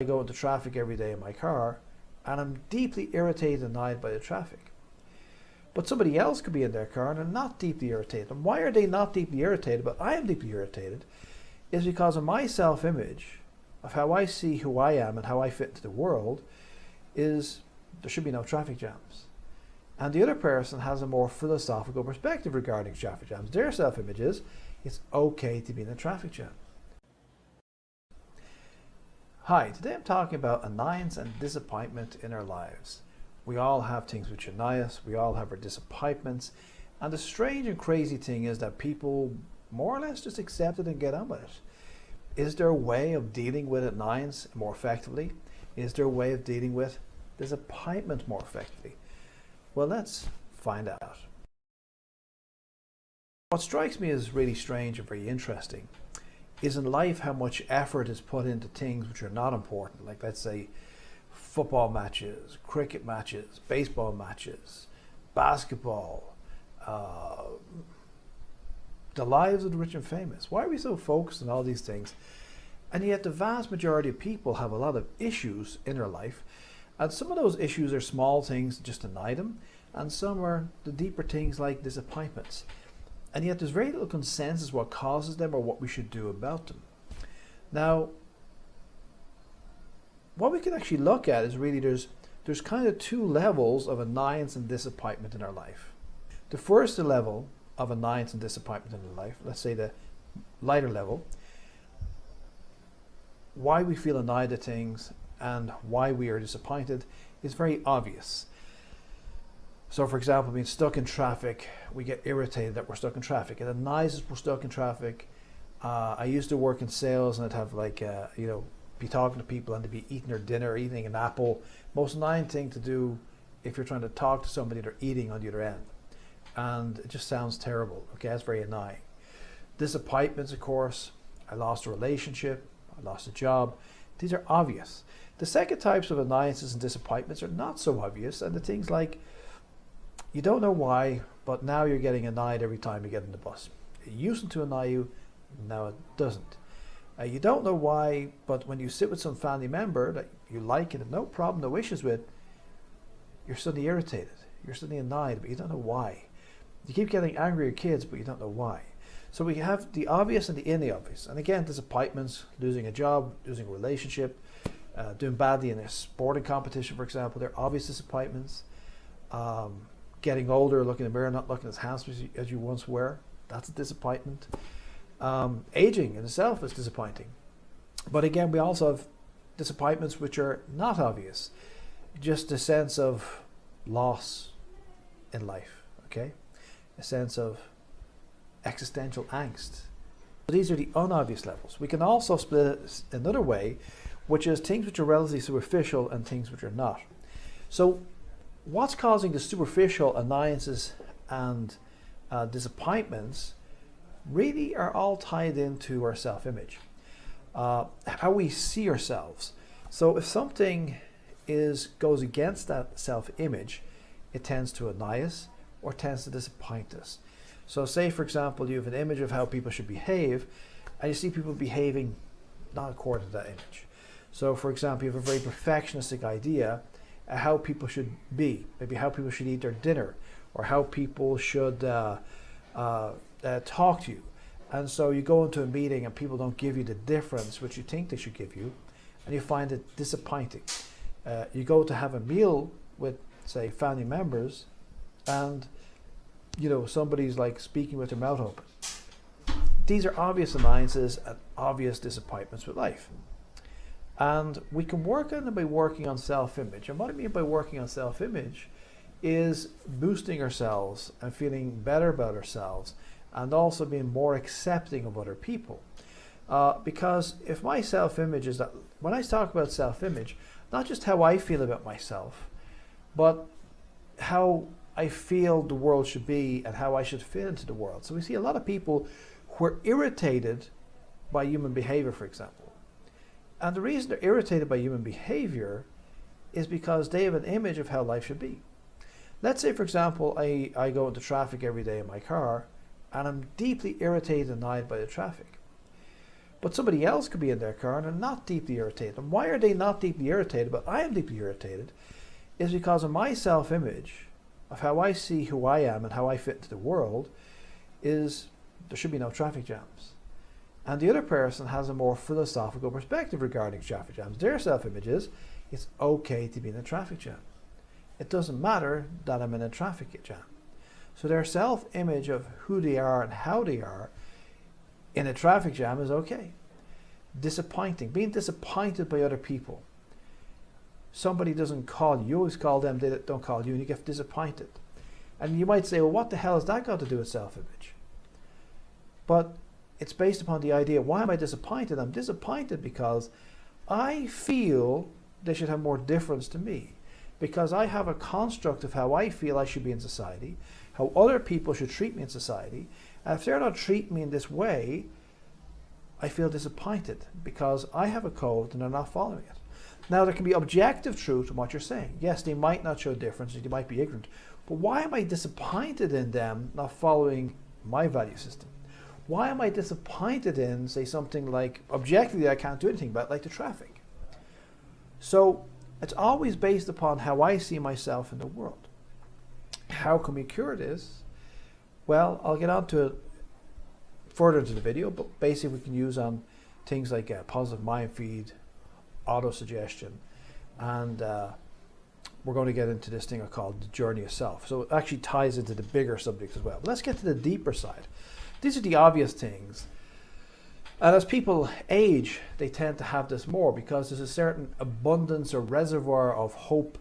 I go into traffic every day in my car and I'm deeply irritated and annoyed by the traffic. But somebody else could be in their car and they're not deeply irritated. And why are they not deeply irritated, but I am deeply irritated, is because of my self-image, of how I see who I am and how I fit into the world, is there should be no traffic jams. And the other person has a more philosophical perspective regarding traffic jams. Their self-image is, it's okay to be in a traffic jam. Hi, today I'm talking about annoyance and disappointment in our lives. We all have things which annoy us, we all have our disappointments, and the strange and crazy thing is that people more or less just accept it and get on with it. Is there a way of dealing with annoyance more effectively? Is there a way of dealing with disappointment more effectively? Well, let's find out. What strikes me as really strange and very interesting is in life how much effort is put into things which are not important, like let's say football matches, cricket matches, baseball matches, basketball, the lives of the rich and famous. Why are we so focused on all these things? And yet the vast majority of people have a lot of issues in their life, and some of those issues are small things that just annoy them, and some are the deeper things like disappointments. And yet there's very little consensus what causes them or what we should do about them. Now, what we can actually look at is really there's kind of two levels of annoyance and disappointment in our life. The first level of annoyance and disappointment in our life, let's say the lighter level, why we feel annoyed at things and why we are disappointed is very obvious. So for example, being stuck in traffic, we get irritated that we're stuck in traffic. It annoys us we're stuck in traffic. I used to work in sales and I'd have be talking to people and they'd be eating their dinner, eating an apple. Most annoying thing to do if you're trying to talk to somebody they're eating on the other end. And it just sounds terrible. Okay, that's very annoying. Disappointments, of course. I lost a relationship, I lost a job. These are obvious. The second types of annoyances and disappointments are not so obvious, and the things like you don't know why, but now you're getting annoyed every time you get in the bus. It used to annoy you, now it doesn't. You don't know why, but when you sit with some family member that you like and have no problem, no issues with, you're suddenly irritated. You're suddenly annoyed, but you don't know why. You keep getting angry at kids, but you don't know why. So we have the obvious and the in the obvious. And again, disappointments, losing a job, losing a relationship, doing badly in a sporting competition, for example, they're obvious disappointments. Getting older, looking in the mirror, not looking as handsome as you once were, that's a disappointment. Aging in itself is disappointing. But again, we also have disappointments which are not obvious. Just a sense of loss in life, okay? A sense of existential angst. So these are the unobvious levels. We can also split it another way, which is things which are relatively superficial and things which are not. So what's causing the superficial annoyances and disappointments really are all tied into our self-image, how we see ourselves. So if something goes against that self-image, it tends to annoy us or tends to disappoint us. So say, for example, you have an image of how people should behave, and you see people behaving not according to that image. So for example, you have a very perfectionistic idea how people should be, maybe how people should eat their dinner, or how people should talk to you. And so you go into a meeting and people don't give you the difference which you think they should give you, and you find it disappointing. You go to have a meal with, say, family members, and somebody's like speaking with their mouth open. These are obvious annoyances and obvious disappointments with life. And we can work on them by working on self-image. And what I mean by working on self-image is boosting ourselves and feeling better about ourselves, and also being more accepting of other people. Because if my self-image is that, when I talk about self-image, not just how I feel about myself, but how I feel the world should be and how I should fit into the world. So we see a lot of people who are irritated by human behavior, for example. And the reason they're irritated by human behavior is because they have an image of how life should be. Let's say, for example, I go into traffic every day in my car and I'm deeply irritated and annoyed by the traffic. But somebody else could be in their car and are not deeply irritated. And why are they not deeply irritated, but I am deeply irritated, is because of my self-image, of how I see who I am and how I fit into the world, is there should be no traffic jams. And the other person has a more philosophical perspective regarding traffic jams. Their self-image is, it's okay to be in a traffic jam. It doesn't matter that I'm in a traffic jam. So their self-image of who they are and how they are in a traffic jam is okay. Disappointing, being disappointed by other people. Somebody doesn't call you, you always call them, they don't call you, and you get disappointed. And you might say, well, what the hell has that got to do with self-image? But it's based upon the idea, why am I disappointed? I'm disappointed because I feel they should have more difference to me. Because I have a construct of how I feel I should be in society, how other people should treat me in society. And if they're not treating me in this way, I feel disappointed because I have a code and they're not following it. Now, there can be objective truth in what you're saying. Yes, they might not show difference, they might be ignorant. But why am I disappointed in them not following my value system? Why am I disappointed in, say, something like, objectively I can't do anything about, like the traffic? So it's always based upon how I see myself in the world. How can we cure this? Well, I'll get on to it further into the video, but basically we can use on things like positive mind feed, auto-suggestion, and we're going to get into this thing called the journey of self. So it actually ties into the bigger subjects as well. But let's get to the deeper side. These are the obvious things. And as people age, they tend to have this more because there's a certain abundance or reservoir of hope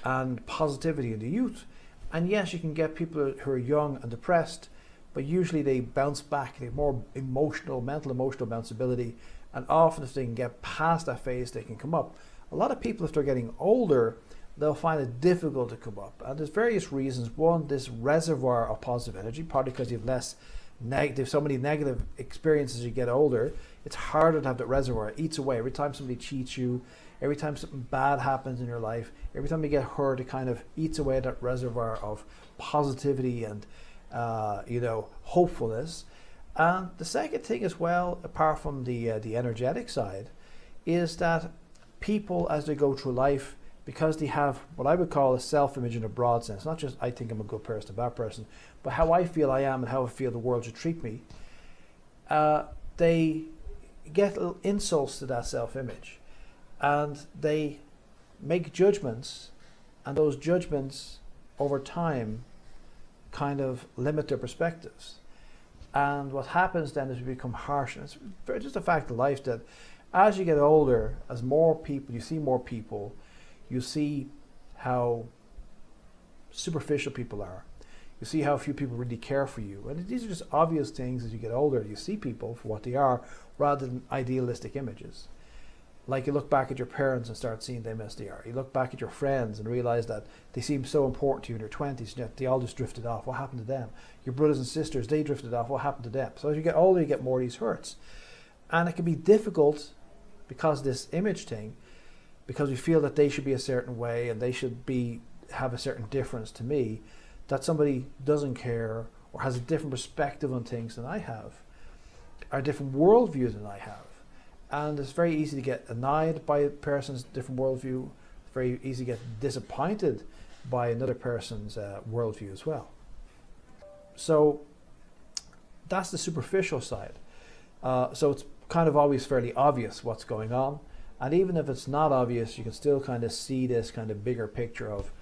and positivity in the youth. And yes, you can get people who are young and depressed, but usually they bounce back. They have more mental emotional bounceability. And often if they can get past that phase, they can come up. A lot of people, if they're getting older, they'll find it difficult to come up. And there's various reasons. One, this reservoir of positive energy, partly because you have less so many negative experiences as you get older. It's harder to have that reservoir. It eats away. Every time somebody cheats you, every time something bad happens in your life, every time you get hurt, it kind of eats away at that reservoir of positivity and hopefulness. And the second thing as well, apart from the energetic side, is that people, as they go through life, because they have what I would call a self-image in a broad sense, not just I think I'm a good person, a bad person, but how I feel I am and how I feel the world should treat me, they get little insults to that self-image. And they make judgments, and those judgments over time kind of limit their perspectives. And what happens then is we become harsh. And it's just a fact of life that as you get older, as more people, you see more people, you see how superficial people are. You see how few people really care for you. And these are just obvious things as you get older. You see people for what they are rather than idealistic images. Like you look back at your parents and start seeing them as they are. You look back at your friends and realize that they seem so important to you in their 20s, yet they all just drifted off. What happened to them? Your brothers and sisters, they drifted off. What happened to them? So as you get older, you get more of these hurts. And it can be difficult because of this image thing, because we feel that they should be a certain way and they should have a certain difference to me, that somebody doesn't care or has a different perspective on things than I have, or a different worldview than I have. And it's very easy to get annoyed by a person's different worldview. It's very easy to get disappointed by another person's worldview as well. So that's the superficial side. So it's kind of always fairly obvious what's going on. And even if it's not obvious, you can still kind of see this kind of bigger picture of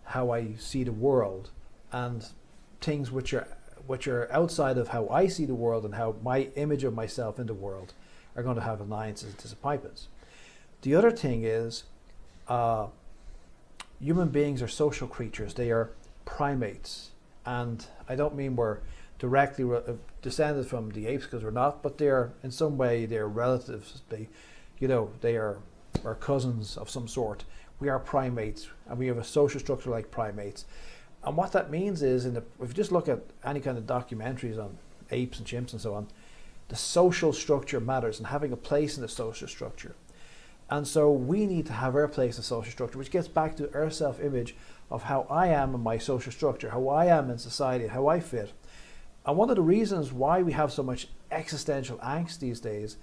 how I see the world and things which are outside of how I see the world and how my image of myself in the world are going to have annoyances and disappointments. The other thing is human beings are social creatures. They are primates. And I don't mean we're directly descended from the apes, because we're not, but they're in some way they're relatives. They are our cousins of some sort. We are primates, and we have a social structure like primates. And what that means is, if you just look at any kind of documentaries on apes and chimps and so on, the social structure matters and having a place in the social structure. And so we need to have our place in the social structure, which gets back to our self-image of how I am in my social structure, how I am in society, how I fit. And one of the reasons why we have so much existential angst these days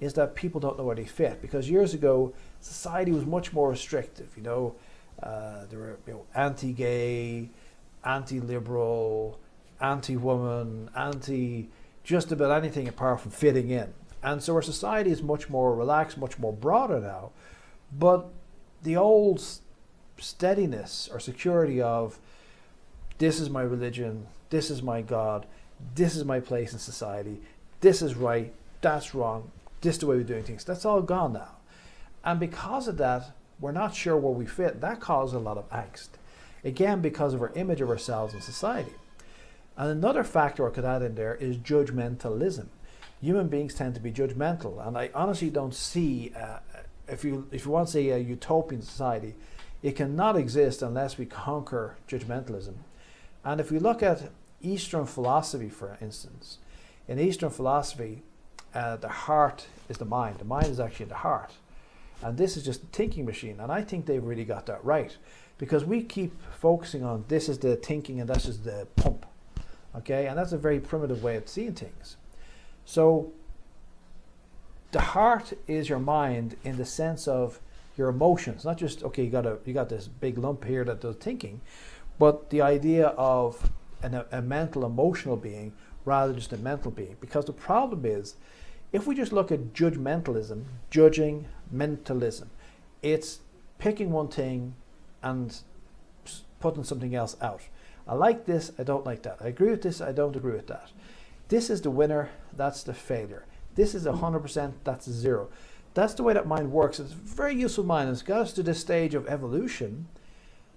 is that people don't know where they fit. Because years ago, society was much more restrictive. There were anti-gay, anti-liberal, anti-woman, anti just about anything apart from fitting in. And so our society is much more relaxed, much more broader now. But the old steadiness or security of this is my religion, this is my God, this is my place in society, this is right, that's wrong, this is the way we're doing things, that's all gone now. And because of that, we're not sure where we fit. That causes a lot of angst. Again, because of our image of ourselves in society. And another factor I could add in there is judgmentalism. Human beings tend to be judgmental, and I honestly don't see, if you want to say a utopian society, it cannot exist unless we conquer judgmentalism. And if we look at Eastern philosophy, for instance, in Eastern philosophy, the heart is the mind. The mind is actually the heart. And this is just a thinking machine, and I think they've really got that right. Because we keep focusing on this is the thinking and that's just the pump. Okay, and that's a very primitive way of seeing things. So the heart is your mind in the sense of your emotions, not just okay, you got this big lump here that does thinking, but the idea of a mental, emotional being rather than just a mental being. Because the problem is, if we just look at judgmentalism, judging mentalism, it's picking one thing and putting something else out. I like this, I don't like that. I agree with this, I don't agree with that. This is the winner, that's the failure. This is 100%, that's 0. That's the way that mind works. It's a very useful mind. It's got us to this stage of evolution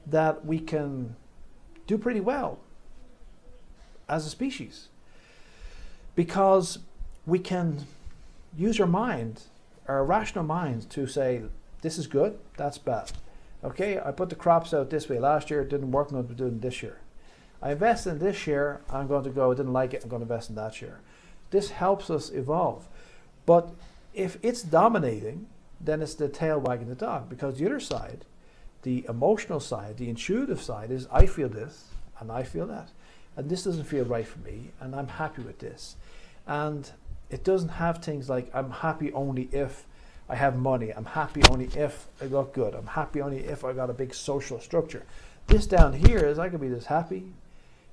that we can do pretty well as a species. Because we can use our mind, our rational mind, to say, this is good, that's bad. Okay, I put the crops out this way last year, it didn't work, I'm going to do it this year. I invested in this year, I'm going to go, I didn't like it, I'm going to invest in that year. This helps us evolve. But if it's dominating, then it's the tail wagging the dog, because the other side, the emotional side, the intuitive side is I feel this and I feel that. And this doesn't feel right for me and I'm happy with this. And it doesn't have things like I'm happy only if I have money. I'm happy only if I look good. I'm happy only if I got a big social structure. This down here is I can be this happy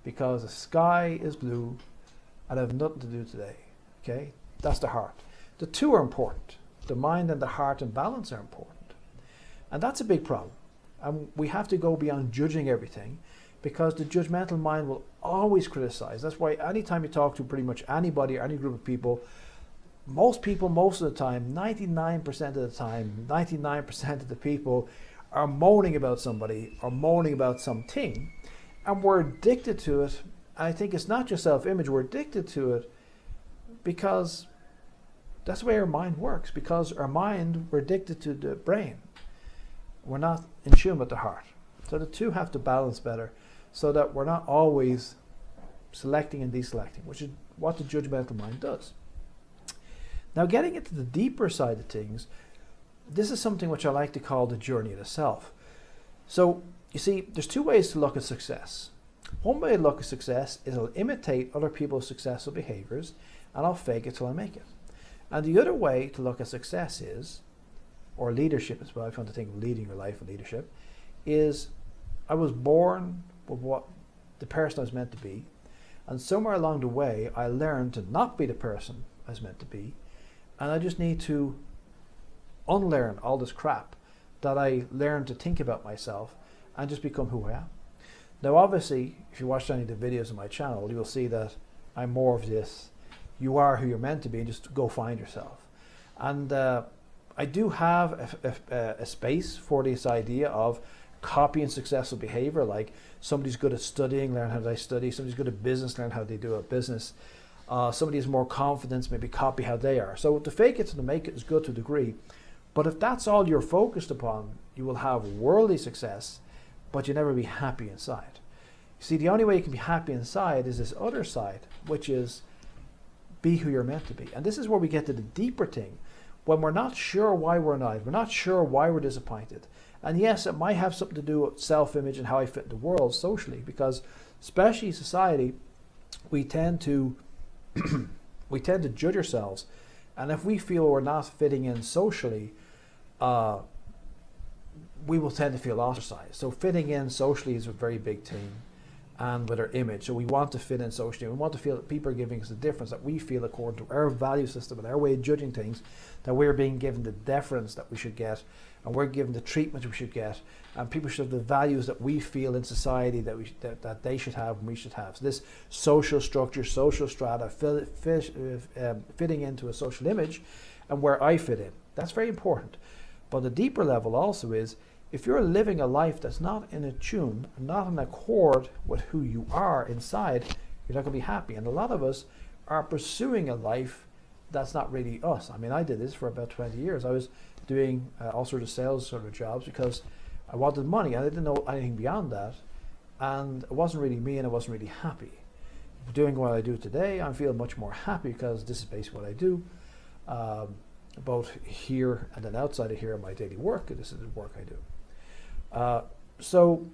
because the sky is blue and I have nothing to do today. Okay? That's the heart. The two are important. The mind and the heart and balance are important. And that's a big problem. And we have to go beyond judging everything, because the judgmental mind will always criticize. That's why anytime you talk to pretty much anybody or any group of people, most of the time, 99% of the time, 99% of the people are moaning about somebody or moaning about something, and we're addicted to it. And I think it's not just self-image, we're addicted to it because that's the way our mind works. Because our mind, we're addicted to the brain. We're not in tune with the heart. So the two have to balance better so that we're not always selecting and deselecting, which is what the judgmental mind does. Now, getting into the deeper side of things, this is something which I like to call the journey of the self. So, you see, there's two ways to look at success. One way to look at success is I'll imitate other people's successful behaviors and I'll fake it till I make it. And the other way to look at success is, or leadership as well, if you want to think of leading your life and leadership, is I was born with what the person I was meant to be, and somewhere along the way I learned to not be the person I was meant to be, and I just need to unlearn all this crap that I learned to think about myself and just become who I am. Now obviously, if you watch any of the videos on my channel, you will see that I'm more of this, you are who you're meant to be and just go find yourself. And I do have a space for this idea of copying successful behavior, like somebody's good at studying, learn how they study, somebody's good at business, learn how they do a business, somebody has more confidence, maybe copy how they are. So to fake it to make it is good to a degree, but if that's all you're focused upon, you will have worldly success, but you'll never be happy inside. You see, the only way you can be happy inside is this other side, which is be who you're meant to be. And this is where we get to the deeper thing, when we're not sure why we're annoyed, we're not sure why we're disappointed. And yes, it might have something to do with self-image and how I fit in the world socially, because especially society, we tend to judge ourselves And if we feel we're not fitting in socially, we will tend to feel ostracized. So fitting in socially is a very big thing, and with our image. So we want to fit in socially. We want to feel that people are giving us the difference that we feel according to our value system and our way of judging things, that we're being given the deference that we should get, and we're given the treatment we should get, and people should have the values that we feel in society that they should have and we should have. So this social structure, social strata, fitting into a social image, and where I fit in. That's very important. But the deeper level also is, if you're living a life that's not in tune, not in accord with who you are inside, you're not going to be happy. And a lot of us are pursuing a life that's not really us. I mean, I did this for about 20 years. I was doing all sorts of sales sort of jobs because I wanted money. I didn't know anything beyond that. And it wasn't really me, and I wasn't really happy. Doing what I do today, I feel much more happy because this is basically what I do. Both here and then outside of here in my daily work. This is the work I do. So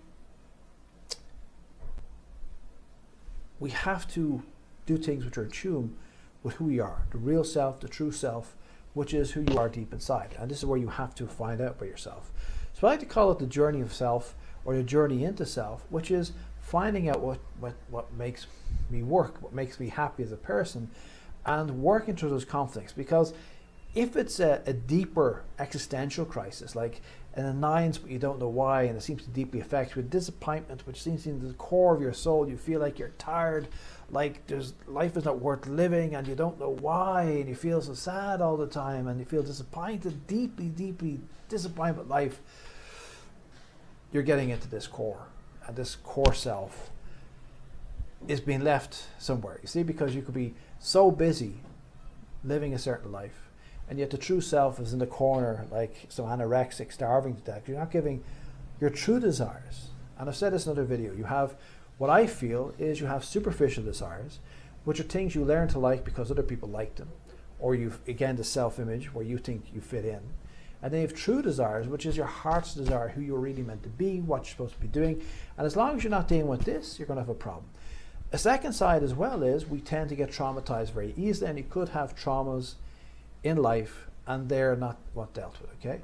we have to do things which are in tune with who we are, the real self, the true self, which is who you are deep inside. And this is where you have to find out by yourself. So I like to call it the journey of self, or the journey into self, which is finding out what makes me work, what makes me happy as a person, and working through those conflicts. Because if it's a deeper existential crisis, like an annoyance but you don't know why, and it seems to deeply affect you, with disappointment which seems into the core of your soul, you feel like you're tired, like life is not worth living, and you don't know why, and you feel so sad all the time, and you feel disappointed, deeply disappointed with life, you're getting into this core, and this core self is being left somewhere, you see, because you could be so busy living a certain life, and yet the true self is in the corner like some anorexic starving to death. You're not giving your true desires. And I've said this in another video. You have, what I feel is, you have superficial desires, which are things you learn to like because other people like them. Or you've, again, the self-image where you think you fit in. And then you have true desires, which is your heart's desire, who you're really meant to be, what you're supposed to be doing. And as long as you're not dealing with this, you're going to have a problem. A second side as well is, we tend to get traumatized very easily, and you could have traumas in life, and they're not what dealt with. Okay,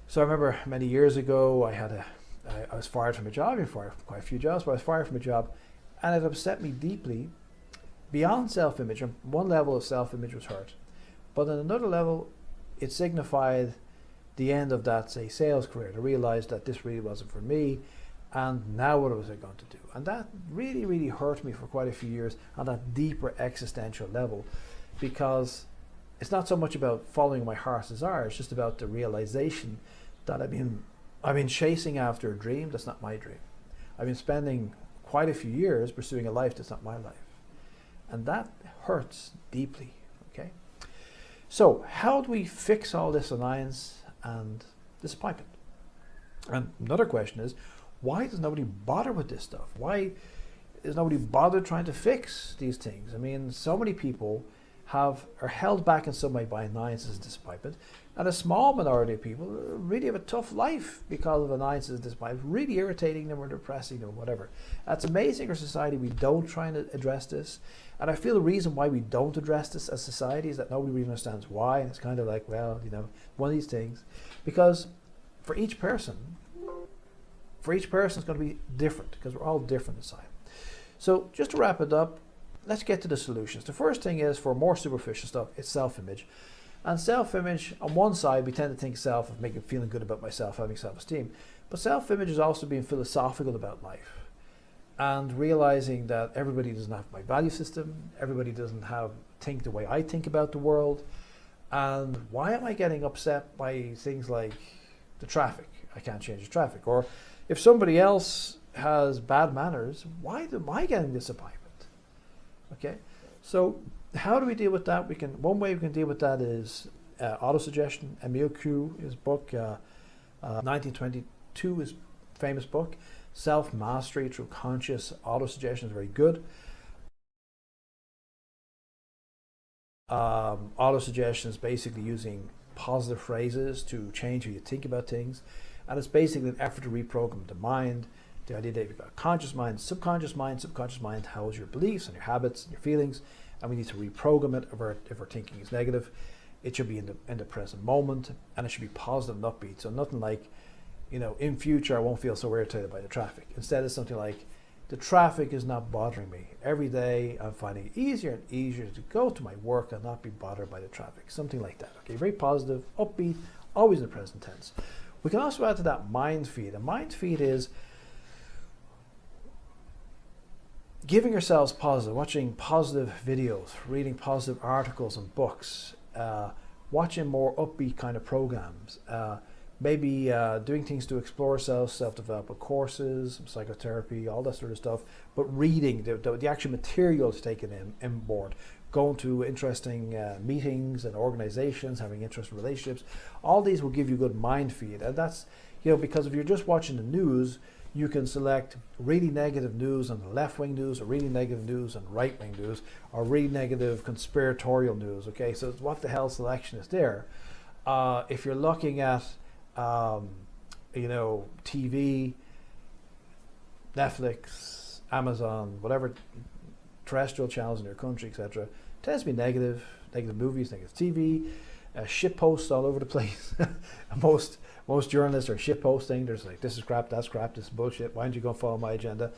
so I remember many years ago, I was fired from a job. I fired from quite a few jobs, but I was fired from a job, and it upset me deeply beyond self-image. On one level of self-image was hurt, but on another level, it signified the end of that, say, sales career. I realized that this really wasn't for me, and now what was I going to do? And that really hurt me for quite a few years on that deeper existential level, because it's not so much about following my heart's desire, it's just about the realization that I've been chasing after a dream that's not my dream. I've been spending quite a few years pursuing a life that's not my life. And that hurts deeply, okay? So how do we fix all this annoyance and disappointment? And another question is, why does nobody bother with this stuff? Why is nobody bothered trying to fix these things? I mean, so many people are held back in some way by annoyances and disappointment, and a small minority of people really have a tough life because of annoyances and disappointment, really irritating them or depressing them or whatever. It's amazing our society, we don't try to address this, and I feel the reason why we don't address this as society is that nobody really understands why, and it's kind of like, well, you know, one of these things, because for each person it's going to be different, because we're all different inside. So just to wrap it up, let's get to the solutions. The first thing is, for more superficial stuff, it's self-image. And self-image, on one side, we tend to think self of making feeling good about myself, having self-esteem. But self-image is also being philosophical about life, and realizing that everybody doesn't have my value system, everybody doesn't think the way I think about the world. And why am I getting upset by things like the traffic? I can't change the traffic. Or if somebody else has bad manners, why am I getting disappointment? Okay, so how do we deal with that? One way we can deal with that is autosuggestion. Emile Q, his book, 1922, his famous book, Self-Mastery Through Conscious Autosuggestion, is very good. Autosuggestion is basically using positive phrases to change how you think about things, and it's basically an effort to reprogram the mind. The idea that you've got a conscious mind, subconscious mind. Subconscious mind houses your beliefs and your habits and your feelings, and we need to reprogram it if our thinking is negative. It should be in the present moment, and it should be positive and upbeat. So nothing like, in future I won't feel so irritated by the traffic. Instead, it's something like, the traffic is not bothering me. Every day I'm finding it easier and easier to go to my work and not be bothered by the traffic. Something like that. Okay, very positive, upbeat, always in the present tense. We can also add to that mind feed. A mind feed is giving yourselves positive, watching positive videos, reading positive articles and books, watching more upbeat kind of programs, maybe doing things to explore ourselves, self-development courses, psychotherapy, all that sort of stuff, but reading the actual material to take it in board, going to interesting meetings and organizations, having interesting relationships. All these will give you good mind feed. And that's, because if you're just watching the news, you can select really negative news on the left-wing news, or really negative news on right-wing news, or really negative conspiratorial news. Okay, so what the hell selection is there? If you're looking at TV, Netflix, Amazon, whatever terrestrial channels in your country, etc., tends to be negative movies, negative TV, shit posts all over the place. Most journalists are shit posting. There's like, this is crap, that's crap, this is bullshit. Why don't you go follow my agenda?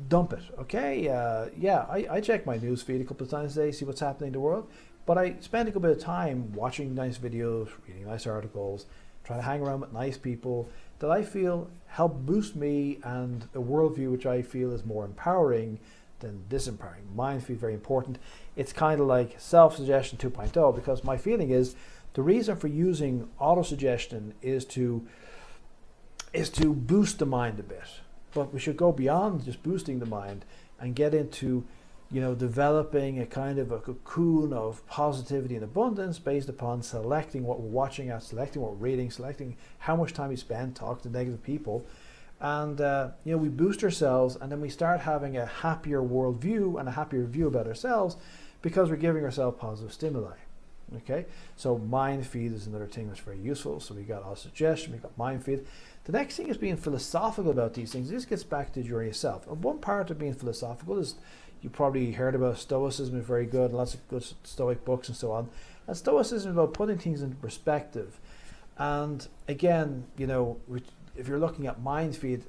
Dump it, okay? I check my news feed a couple of times a day, see what's happening in the world, but I spend a good bit of time watching nice videos, reading nice articles, trying to hang around with nice people that I feel help boost me and a worldview which I feel is more empowering than disempowering. Mind feed, very important. It's kind of like self-suggestion 2.0, because my feeling is the reason for using auto-suggestion is to boost the mind a bit. But we should go beyond just boosting the mind and get into developing a kind of a cocoon of positivity and abundance based upon selecting what we're watching at, selecting what we're reading, selecting how much time we spend talking to negative people. And we boost ourselves, and then we start having a happier worldview and a happier view about ourselves because we're giving ourselves positive stimuli. Okay, so mind feed is another thing that's very useful. So we got our suggestion, we got mind feed. The next thing is being philosophical about these things. This gets back to the journey itself. And one part of being philosophical is, you probably heard about Stoicism, is very good, lots of good Stoic books and so on. And Stoicism is about putting things into perspective. And again, if you're looking at mind feed,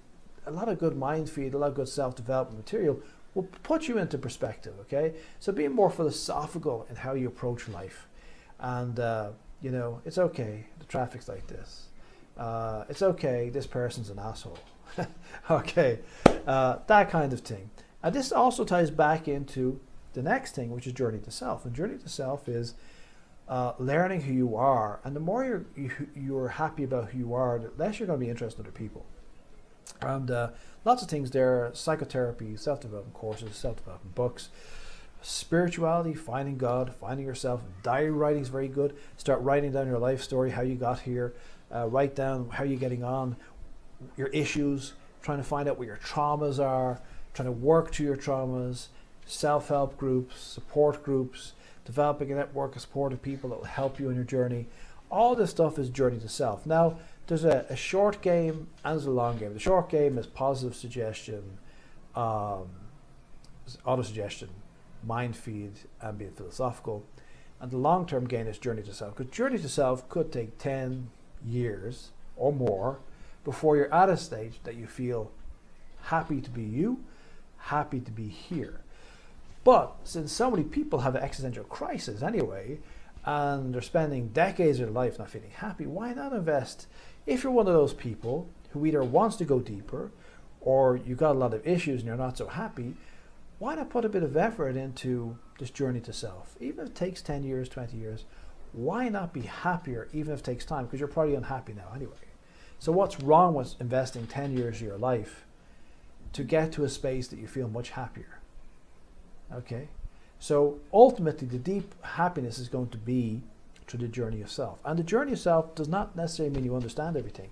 a lot of good mind feed, a lot of good self-development material will put you into perspective, okay? So being more philosophical in how you approach life. And, it's okay, the traffic's like this. It's okay, this person's an asshole. Okay, that kind of thing. And this also ties back into the next thing, which is journey to self. And journey to self is learning who you are. And the more you're happy about who you are, the less you're going to be interested in other people. And lots of things there: psychotherapy, self-development courses, self-development books, spirituality, finding God, finding yourself. Diary writing is very good. Start writing down your life story, how you got here. Write down how you're getting on, your issues, trying to find out what your traumas are, trying to work through your traumas, self-help groups, support groups, developing a network of supportive people that will help you on your journey. All this stuff is journey to self. Now, there's a short game and there's a long game. The short game is positive suggestion, auto-suggestion, mind feed, and being philosophical. And the long-term game is journey to self. Because journey to self could take 10 years or more before you're at a stage that you feel happy to be you, happy to be here. But since so many people have an existential crisis anyway, and they're spending decades of their life not feeling happy, why not invest? If you're one of those people who either wants to go deeper, or you've got a lot of issues and you're not so happy, why not put a bit of effort into this journey to self? Even if it takes 10 years, 20 years, why not be happier even if it takes time? Because you're probably unhappy now anyway. So what's wrong with investing 10 years of your life to get to a space that you feel much happier? Okay, so ultimately the deep happiness is going to be through the journey of self. And the journey of self does not necessarily mean you understand everything.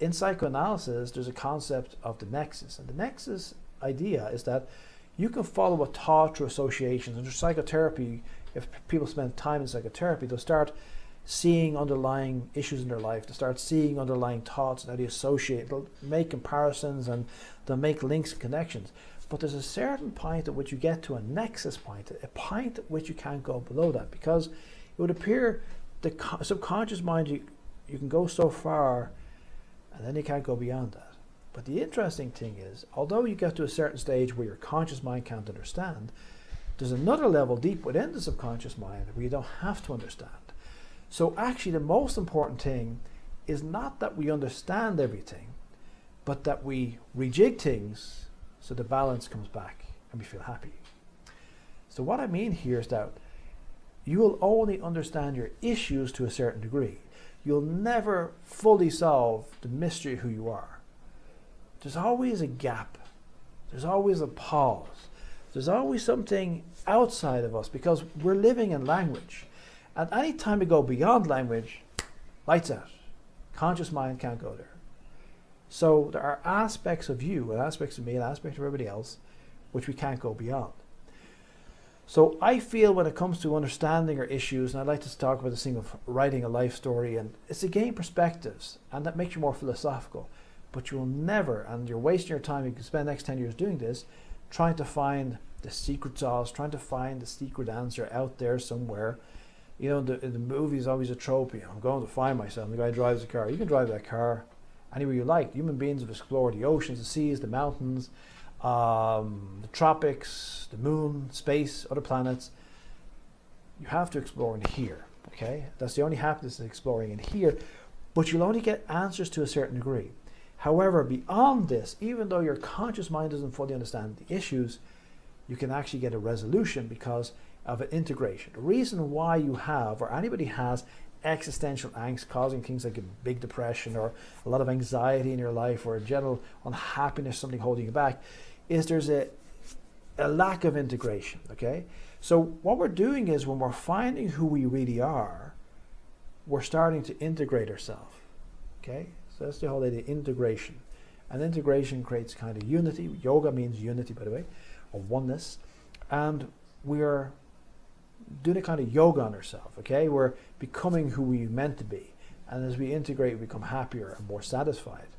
In psychoanalysis, there's a concept of the nexus. And the nexus idea is that you can follow a thought through associations. And through psychotherapy, if people spend time in psychotherapy, they'll start seeing underlying issues in their life. They'll start seeing underlying thoughts and how they associate. They'll make comparisons and they'll make links and connections. But there's a certain point at which you get to a nexus point, a point at which you can't go below that, because it would appear the subconscious mind, you can go so far and then you can't go beyond that. But the interesting thing is, although you get to a certain stage where your conscious mind can't understand, there's another level deep within the subconscious mind where you don't have to understand. So actually the most important thing is not that we understand everything, but that we rejig things so the balance comes back and we feel happy. So what I mean here is that you will only understand your issues to a certain degree. You'll never fully solve the mystery of who you are. There's always a gap. There's always a pause. There's always something outside of us, because we're living in language. At any time we go beyond language, lights out. Conscious mind can't go there. So there are aspects of you, and aspects of me, and aspects of everybody else, which we can't go beyond. So I feel when it comes to understanding our issues, and I'd like to talk about this thing of writing a life story, and it's to gain perspectives, and that makes you more philosophical. But you'll never, and you're wasting your time, you can spend the next 10 years doing this, trying to find the secret sauce, trying to find the secret answer out there somewhere. You know, in the movie is always a trope. I'm going to find myself. And the guy drives a car. You can drive that car anywhere you like. Human beings have explored the oceans, the seas, the mountains, the tropics, the moon, space, other planets. You have to explore in here, okay? That's the only happiness in exploring in here, but you'll only get answers to a certain degree. However, beyond this, even though your conscious mind doesn't fully understand the issues, you can actually get a resolution because of an integration. The reason why you have, or anybody has, existential angst causing things like a big depression or a lot of anxiety in your life or a general unhappiness, something holding you back, is there's a lack of integration, okay? So what we're doing is, when we're finding who we really are, we're starting to integrate ourselves, okay? So that's the whole idea, integration. And integration creates kind of unity. Yoga means unity, by the way, or oneness. And we're doing a kind of yoga on ourselves, okay? We're becoming who we meant to be. And as we integrate, we become happier and more satisfied.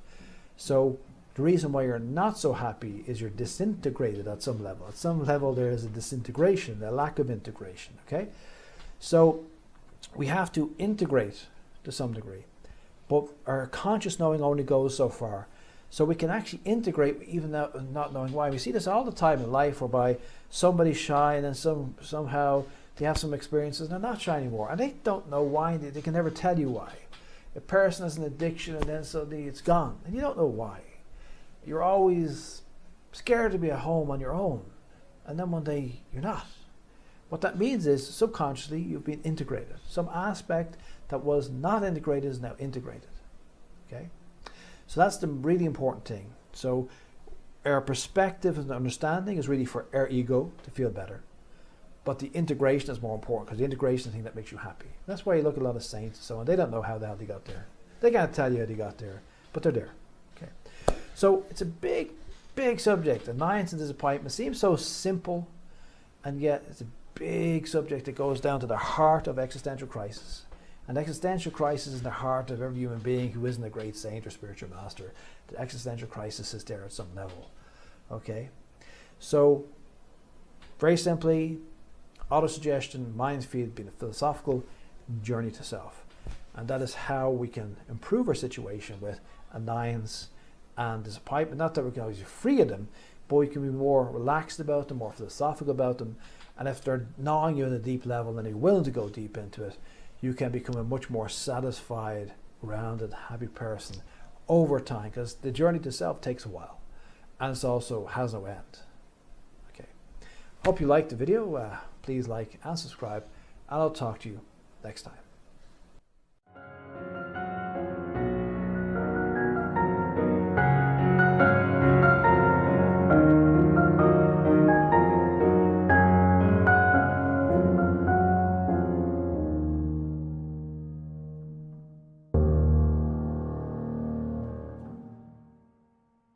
So the reason why you're not so happy is you're disintegrated at some level. At some level, there is a disintegration, a lack of integration, okay? So we have to integrate to some degree. But our conscious knowing only goes so far. So we can actually integrate even not knowing why. We see this all the time in life, whereby somebody's shy and then somehow they have some experiences and they're not shy anymore. And they don't know why. They can never tell you why. A person has an addiction and then suddenly it's gone. And you don't know why. You're always scared to be at home on your own. And then one day you're not. What that means is, subconsciously, you've been integrated. Some aspect that was not integrated is now integrated. Okay? So that's the really important thing. So our perspective and understanding is really for our ego to feel better. But the integration is more important, because the integration is the thing that makes you happy. That's why you look at a lot of saints and so on. They don't know how the hell they got there. They can't tell you how they got there, but they're there. Okay. So it's a big, big subject. Annoyance and disappointment seems so simple, and yet it's a big subject that goes down to the heart of existential crisis. And existential crisis is the heart of every human being who isn't a great saint or spiritual master. The existential crisis is there at some level. Okay? So, very simply, autosuggestion, mind field being a philosophical journey to self. And that is how we can improve our situation with annoyance and disappointment. Not that we can always be free of them, but we can be more relaxed about them, more philosophical about them. And if they're gnawing you on a deep level and you're willing to go deep into it, you can become a much more satisfied, grounded, happy person over time, because the journey to self takes a while, and it also has no end. Okay. Hope you liked the video. Please like and subscribe, and I'll talk to you next time.